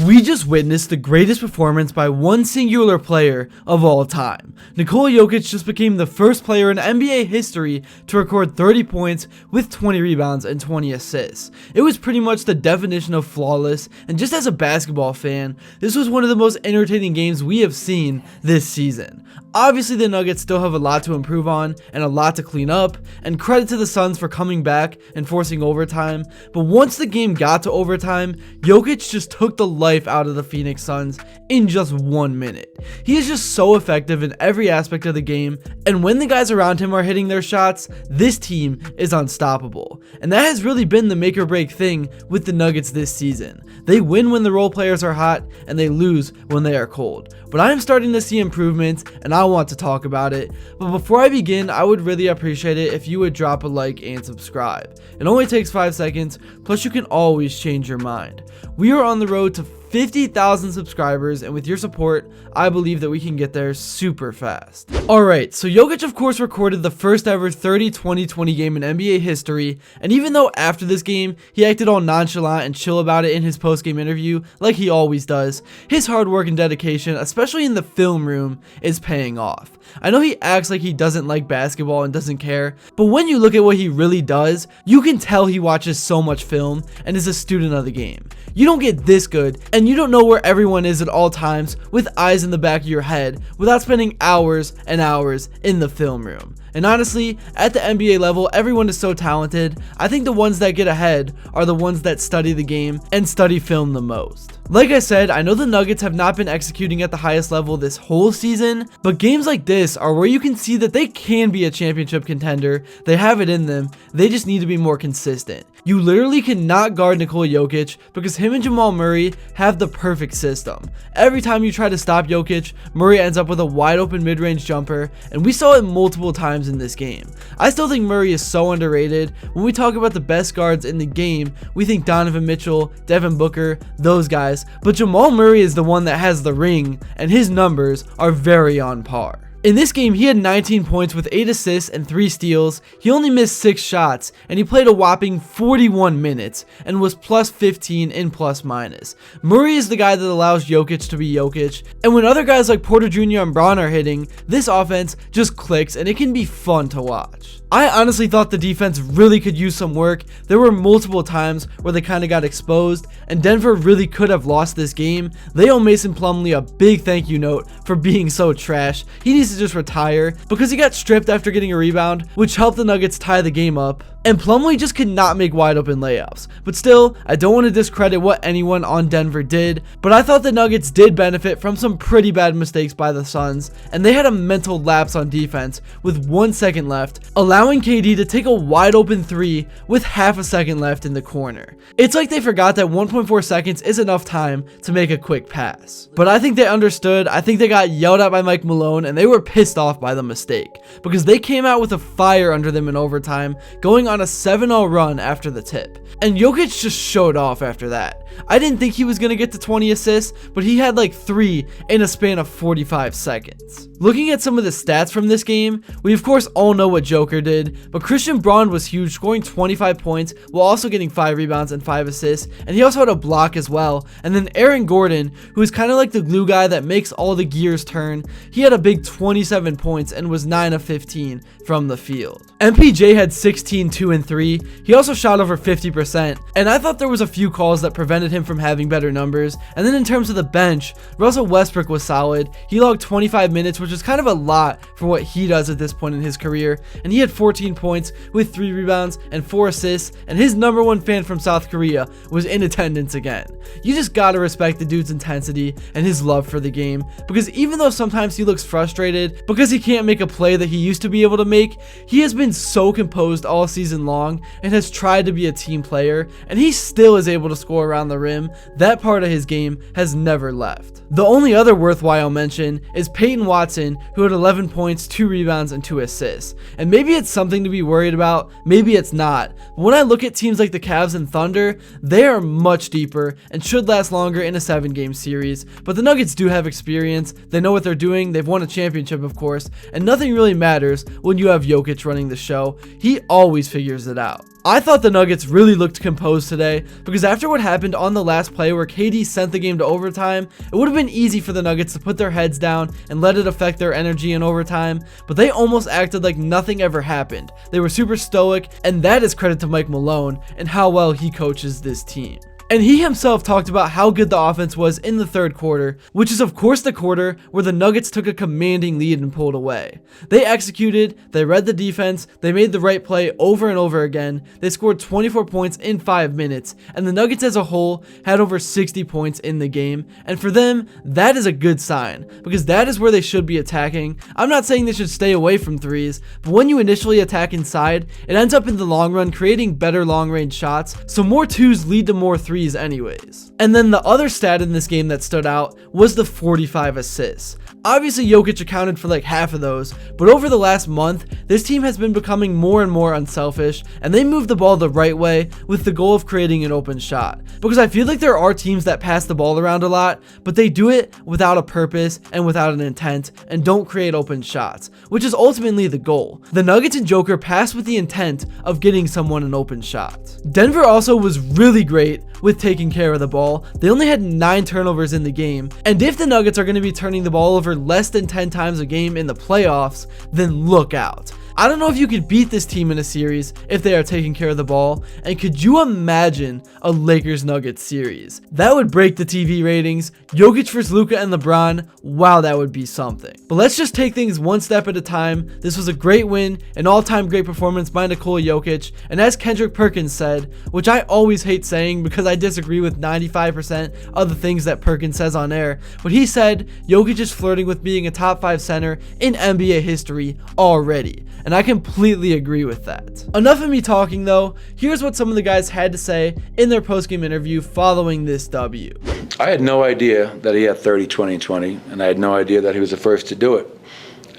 We just witnessed the greatest performance by one singular player of all time. Nikola Jokic just became the first player in NBA history to record 30 points with 20 rebounds and 20 assists. It was pretty much the definition of flawless, and just as a basketball fan, this was one of the most entertaining games we have seen this season. Obviously, the Nuggets still have a lot to improve on and a lot to clean up, and credit to the Suns for coming back and forcing overtime, but once the game got to overtime, Jokic just took the life out of the Phoenix Suns in just 1 minute. He is just so effective in every aspect of the game, and when the guys around him are hitting their shots, this team is unstoppable. And that has really been the make or break thing with the Nuggets this season. They win when the role players are hot, and they lose when they are cold. But I am starting to see improvements, and I want to talk about it. But before I begin, I would really appreciate it if you would drop a like and subscribe. It only takes 5 seconds, plus you can always change your mind. We are on the road to 50,000 subscribers, and with your support, I believe that we can get there super fast. Alright, so Jokic of course recorded the first ever 30-20-20 game in NBA history, and even though after this game, he acted all nonchalant and chill about it in his post-game interview, like he always does, his hard work and dedication, especially in the film room, is paying off. I know he acts like he doesn't like basketball and doesn't care, but when you look at what he really does, you can tell he watches so much film and is a student of the game. You don't get this good, and you don't know where everyone is at all times with eyes in the back of your head without spending hours and hours in the film room. And honestly, at the NBA level, everyone is so talented. I think the ones that get ahead are the ones that study the game and study film the most. Like I said, I know the Nuggets have not been executing at the highest level this whole season, but games like this are where you can see that they can be a championship contender. They have it in them. They just need to be more consistent. You literally cannot guard Nikola Jokic because him and Jamal Murray have the perfect system. Every time you try to stop Jokic, Murray ends up with a wide open mid-range jumper, and we saw it multiple times in this game. I still think Murray is so underrated. When we talk about the best guards in the game, we think Donovan Mitchell, Devin Booker, those guys, but Jamal Murray is the one that has the ring, and his numbers are very on par. In this game, he had 19 points with 8 assists and 3 steals. He only missed 6 shots, and he played a whopping 41 minutes and was plus 15 in plus minus. Murray is the guy that allows Jokic to be Jokic, and when other guys like Porter Jr. and Braun are hitting, this offense just clicks and it can be fun to watch. I honestly thought the defense really could use some work. There were multiple times where they kind of got exposed, and Denver really could have lost this game. They owe Mason Plumlee a big thank you note for being so trash. He needs to just retire because he got stripped after getting a rebound, which helped the Nuggets tie the game up. And Plumlee just could not make wide open layups. But still, I don't want to discredit what anyone on Denver did, but I thought the Nuggets did benefit from some pretty bad mistakes by the Suns, and they had a mental lapse on defense with 1 second left, allowing KD to take a wide open 3 with half a second left in the corner. It's like they forgot that 1.4 seconds is enough time to make a quick pass. But I think they understood. I think they got yelled at by Mike Malone, and they were pissed off by the mistake because they came out with a fire under them in overtime, going on a 7-0 run after the tip. And Jokic just showed off after that. I didn't think he was going to get to 20 assists, but he had like 3 in a span of 45 seconds. Looking at some of the stats from this game, we of course all know what Joker did, but Christian Braun was huge, scoring 25 points while also getting 5 rebounds and 5 assists, and he also had a block as well. And then Aaron Gordon, who is kind of like the glue guy that makes all the gears turn, he had a big 27 points and was 9 of 15 from the field. MPJ had 16, 2, and 3. He also shot over 50%, and I thought there was a few calls that prevented him from having better numbers. And then in terms of the bench, Russell Westbrook was solid. He logged 25 minutes, which is kind of a lot for what he does at this point in his career, and he had 14 points with 3 rebounds and 4 assists, and his number 1 fan from South Korea was in attendance again. You just gotta respect the dude's intensity and his love for the game, because even though sometimes he looks frustrated because he can't make a play that he used to be able to make, he has been so composed all season long and has tried to be a team player, and he still is able to score around the rim. That part of his game has never left. The only other worthwhile mention is Peyton Watson, who had 11 points, 2 rebounds, and 2 assists. And maybe it's something to be worried about, maybe it's not. But when I look at teams like the Cavs and Thunder, they are much deeper and should last longer in a 7-game series. But the Nuggets do have experience, they know what they're doing, they've won a championship of course, and nothing really matters when you have Jokic running the show. He always figures it out. I thought the Nuggets really looked composed today because after what happened on the last play where KD sent the game to overtime, it would have been easy for the Nuggets to put their heads down and let it affect their energy in overtime, but they almost acted like nothing ever happened. They were super stoic, and that is credit to Mike Malone and how well he coaches this team. And he himself talked about how good the offense was in the third quarter, which is of course the quarter where the Nuggets took a commanding lead and pulled away. They executed, they read the defense, they made the right play over and over again, they scored 24 points in 5 minutes, and the Nuggets as a whole had over 60 points in the game, and for them, that is a good sign, because that is where they should be attacking. I'm not saying they should stay away from threes, but when you initially attack inside, it ends up in the long run creating better long range shots, so more twos lead to more threes anyways. And then the other stat in this game that stood out was the 45 assists. Obviously Jokic accounted for like half of those, but over the last month, this team has been becoming more and more unselfish, and they move the ball the right way with the goal of creating an open shot. Because I feel like there are teams that pass the ball around a lot, but they do it without a purpose and without an intent, and don't create open shots, which is ultimately the goal. The Nuggets and Joker pass with the intent of getting someone an open shot. Denver also was really great with taking care of the ball. They only had 9 turnovers in the game, and if the Nuggets are going to be turning the ball over less than 10 times a game in the playoffs, then look out. I don't know if you could beat this team in a series if they are taking care of the ball, and could you imagine a Lakers-Nuggets series? That would break the TV ratings. Jokic versus Luka and LeBron, wow, that would be something. But let's just take things one step at a time. This was a great win, an all-time great performance by Nikola Jokic, and as Kendrick Perkins said, which I always hate saying because I disagree with 95% of the things that Perkins says on air, but he said Jokic is flirting with being a top 5 center in NBA history already. And I completely agree with that. Enough of me talking though, here's what some of the guys had to say in their post-game interview following this W. I had no idea that he had 30, 20, 20, and I had no idea that he was the first to do it.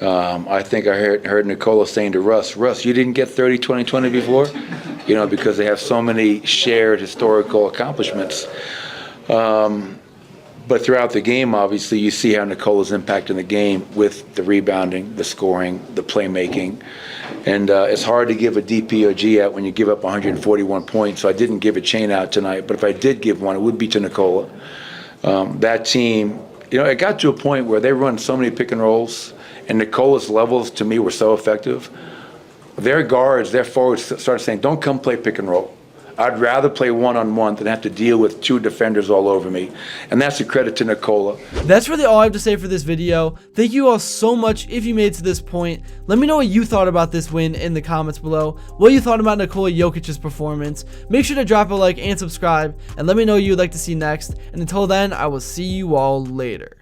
I think I heard Nikola saying to Russ, you didn't get 30, 20, 20 before? You know, because they have so many shared historical accomplishments. But throughout the game, obviously, you see how Nikola's impacting the game with the rebounding, the scoring, the playmaking. And it's hard to give a DP or G out when you give up 141 points, so I didn't give a chain out tonight. But if I did give one, it would be to Nikola. That team, you know, it got to a point where they run so many pick and rolls, and Nikola's levels, to me, were so effective. Their guards, their forwards started saying, don't come play pick and roll. I'd rather play one-on-one than have to deal with 2 defenders all over me. And that's a credit to Nikola. That's really all I have to say for this video. Thank you all so much if you made it to this point. Let me know what you thought about this win in the comments below. What you thought about Nikola Jokic's performance. Make sure to drop a like and subscribe. And let me know what you'd like to see next. And until then, I will see you all later.